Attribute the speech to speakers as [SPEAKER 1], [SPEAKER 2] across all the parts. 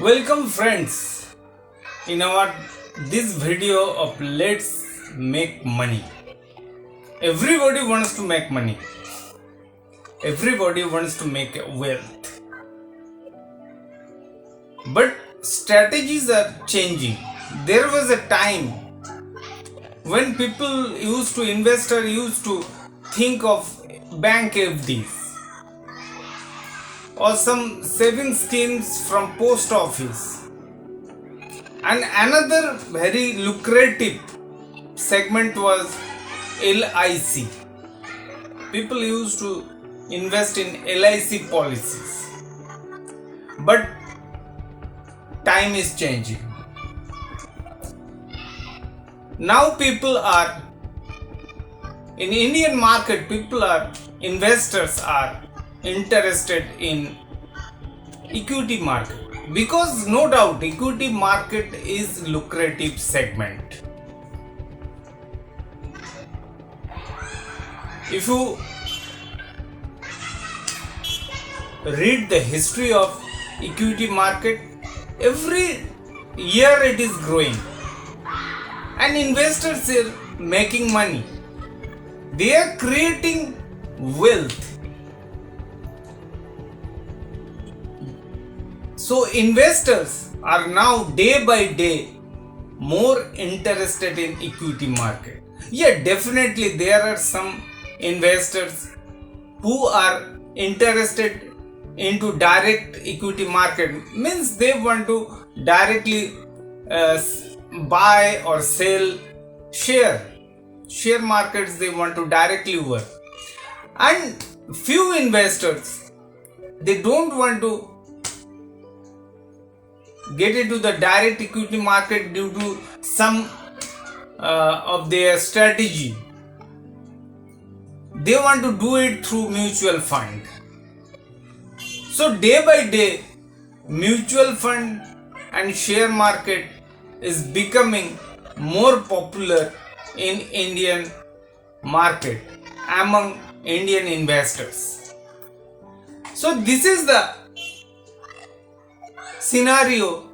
[SPEAKER 1] Welcome friends in our this video of let's make money. Everybody wants to make money. Everybody wants to make wealth. But strategies are changing. There was a time when people investors used to think of bank FDs or some saving schemes from post office. And another very lucrative segment was LIC. People used to invest in LIC policies. But time is changing. Now in Indian market, investors are interested in equity market because no doubt equity market is lucrative segment. If you read the history of equity market, every year it is growing and investors are making money. They are creating wealth. So investors are now day by day more interested in equity market. Yeah, definitely there are some investors who are interested into direct equity market, means they want to directly buy or sell share markets. They want to directly work, and few investors, they don't want to get into the direct equity market due to some of their strategy. They want to do it through mutual fund. So day by day, mutual fund and share market is becoming more popular in Indian market among Indian investors. So this is the scenario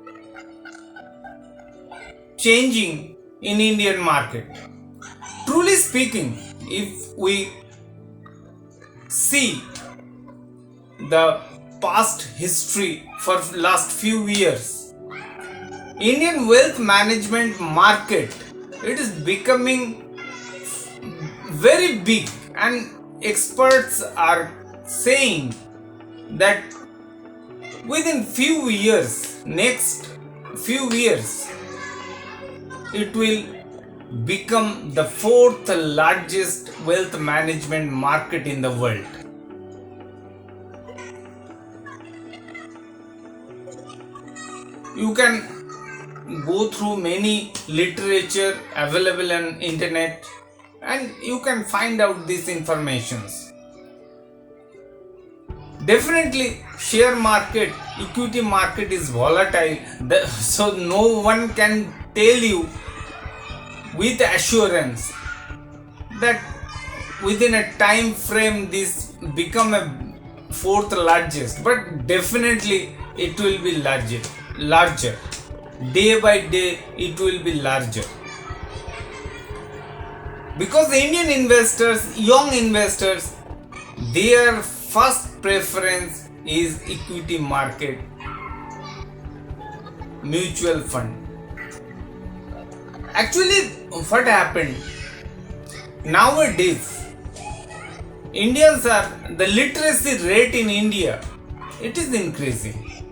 [SPEAKER 1] changing in Indian market. Truly speaking, if we see the past history for last few years, Indian wealth management market, it is becoming very big, and experts are saying that within next few years, it will become the fourth largest wealth management market in the world. You can go through many literature available on internet and you can find out these informations. Definitely share market, equity market is volatile, so no one can tell you with assurance that within a time frame this become a fourth largest, but definitely it will be larger. Day by day it will be larger, because Indian investors, young investors, their first preference is equity market, mutual fund. Actually, what happened nowadays, the literacy rate in India, it is increasing,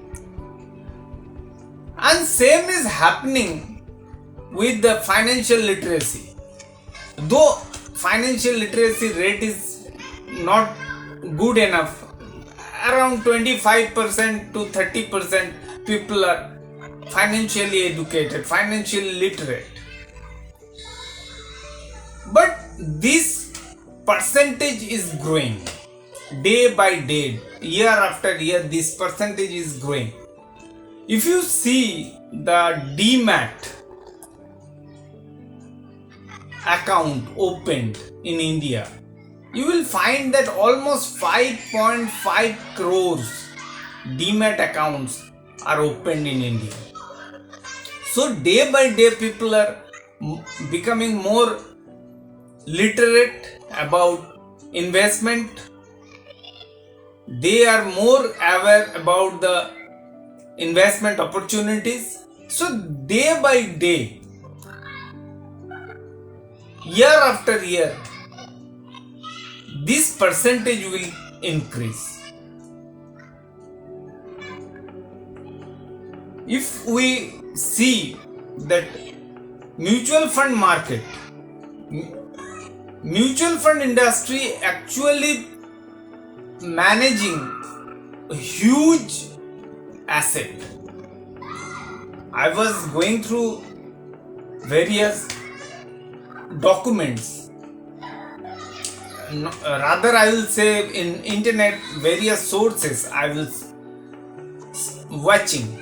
[SPEAKER 1] and same is happening with the financial literacy. Though financial literacy rate is not good enough, around 25% to 30% people are financially educated, financially literate. But this percentage is growing day by day, year after year. This percentage is growing. If you see the Demat account opened in India, you will find that almost 5.5 crores Demat accounts are opened in India. So day by day people are becoming more literate about investment. They are more aware about the investment opportunities. So day by day, year after year, this percentage will increase. If we see that mutual fund market, mutual fund industry actually managing a huge asset. I was going through various documents, rather I will say in internet, various sources I was watching,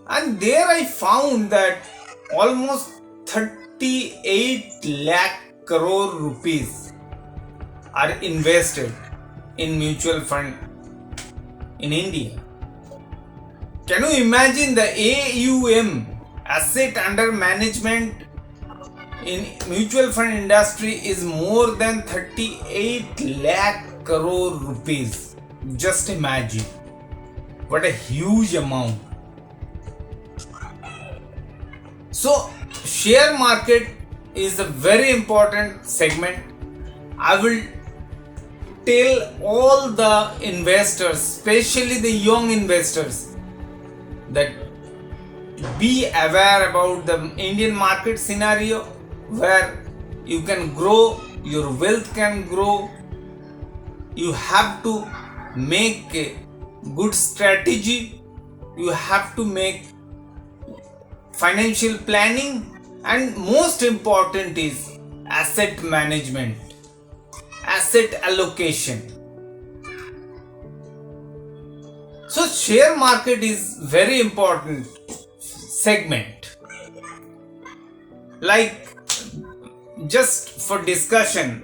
[SPEAKER 1] and there I found that almost 38 lakh crore rupees are invested in mutual fund in India. Can you imagine the AUM, asset under management, in mutual fund industry is more than 38 lakh crore rupees. Just imagine what a huge amount. So share market is a very important segment. I will tell all the investors, especially the young investors, that be aware about the Indian market scenario, where you can grow, your wealth can grow. You have to make a good strategy, you have to make financial planning, and most important is asset management, asset allocation. So share market is very important segment. Like, just for discussion,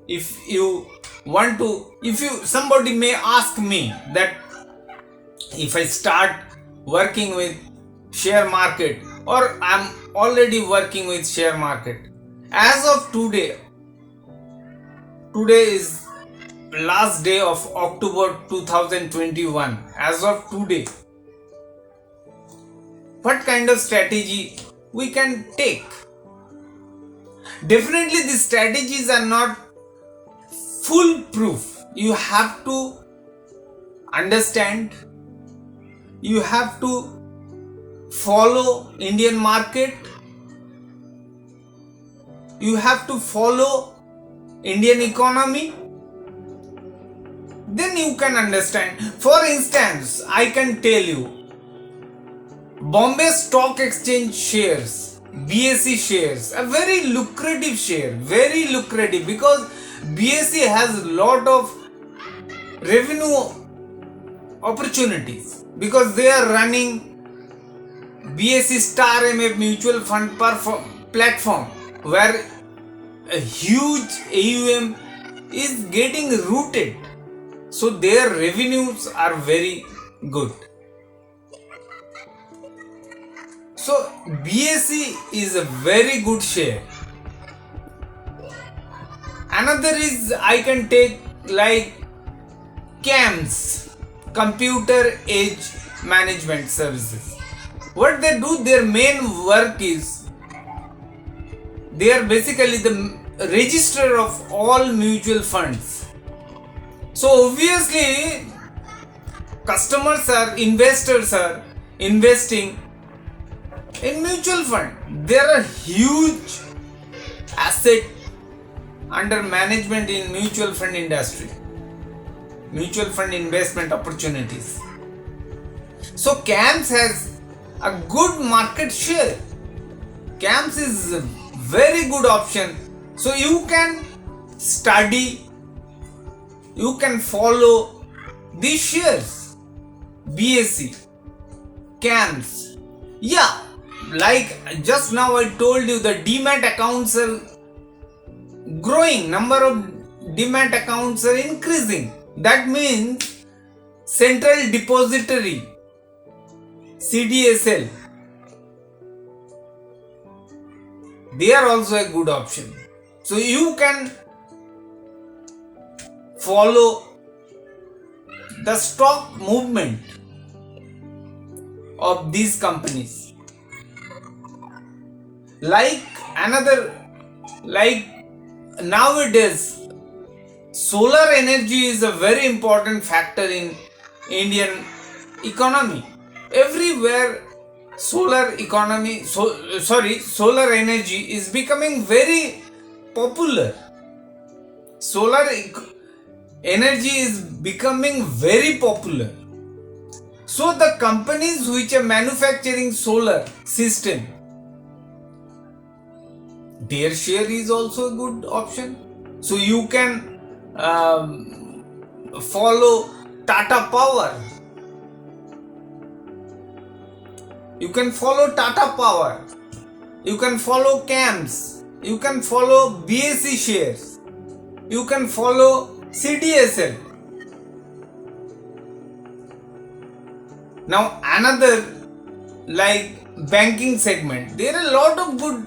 [SPEAKER 1] if you want to, somebody may ask me that if I start working with share market, or I'm already working with share market, as of today is last day of October 2021. As of today, what kind of strategy we can take? Definitely these strategies are not foolproof. You have to understand, you have to follow Indian market, you have to follow Indian economy, then you can understand. For instance, I can tell you, Bombay Stock Exchange shares, BSE shares, a very lucrative share, very lucrative, because BSE has a lot of revenue opportunities, because they are running BSE Star MF mutual fund platform, where a huge AUM is getting rooted, so their revenues are very good. So BSE is a very good share. Another is, I can take like CAMS, Computer Age Management Services. What they do, their main work is, they are basically the registrar of all mutual funds. So obviously investors are investing in mutual fund. There are huge asset under management in mutual fund industry, mutual fund investment opportunities. So CAMS has a good market share. CAMS is a very good option. So you can study, you can follow these shares, BSE, CAMS. Yeah, like just now I told you, the demat accounts are growing, number of demat accounts are increasing. That means Central Depository, CDSL, they are also a good option. So you can follow the stock movement of these companies. Like nowadays, solar energy is a very important factor in Indian economy. Everywhere solar energy is becoming very popular. Energy is becoming very popular. So the companies which are manufacturing solar system, their share is also a good option. So you can follow Tata Power. You can follow Tata Power. You can follow CAMS. You can follow BSE shares. You can follow CDSL. Now another, like banking segment, there are a lot of good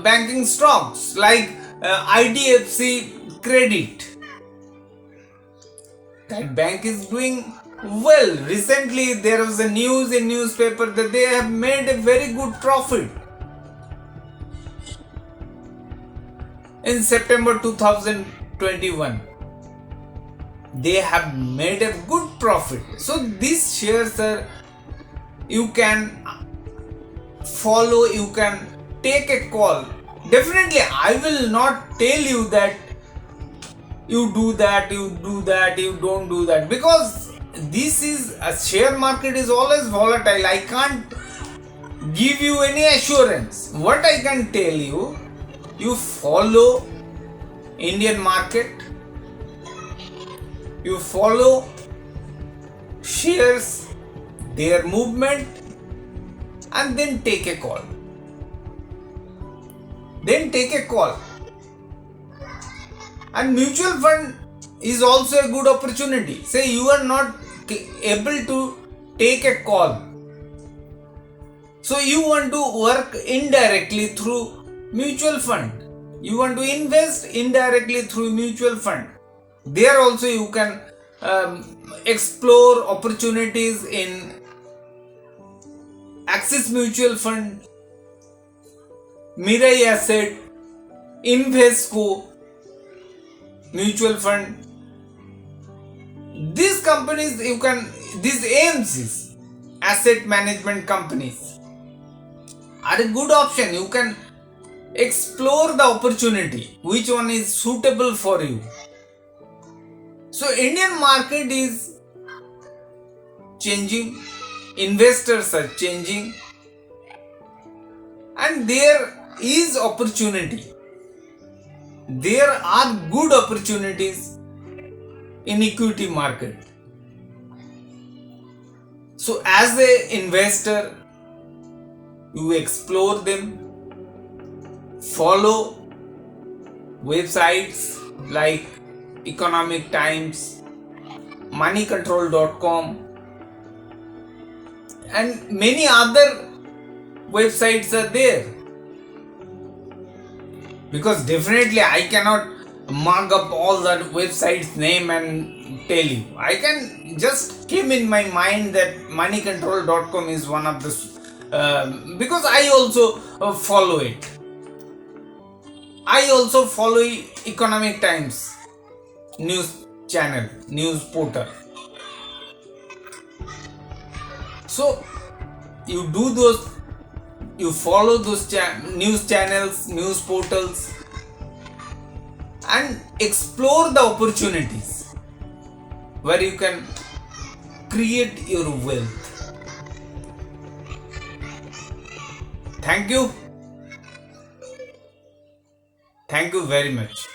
[SPEAKER 1] banking stocks like IDFC Credit. That bank is doing well. Recently there was a news in newspaper that they have made a very good profit in September 2021. They have made a good profit. So these shares are, you can follow, you can take a call. Definitely I will not tell you that you do that, you don't do that, because this is a share market is always volatile. I can't give you any assurance. What I can tell you, you follow Indian market, you follow shares, their movement, and then take a call. And mutual fund is also a good opportunity. Say you are not able to take a call, so you want to work indirectly through mutual fund. You want to invest indirectly through mutual fund. There also you can explore opportunities in Axis Mutual Fund, Mirae Asset, Invesco Mutual Fund. These companies these AMCs, asset management companies, are a good option. You can explore the opportunity, which one is suitable for you. So Indian market is changing, investors are changing, and there is opportunity. There are good opportunities in equity market. So as an investor, you explore them, follow websites like Economic Times, moneycontrol.com, and many other websites are there. Because definitely I cannot mark up all the websites name and tell you. I can just came in my mind that moneycontrol.com is one of the because I also follow it. I also follow Economic Times news channel, news portal. So you do those, you follow those news channels, news portals, and explore the opportunities where you can create your wealth. Thank you. Thank you very much.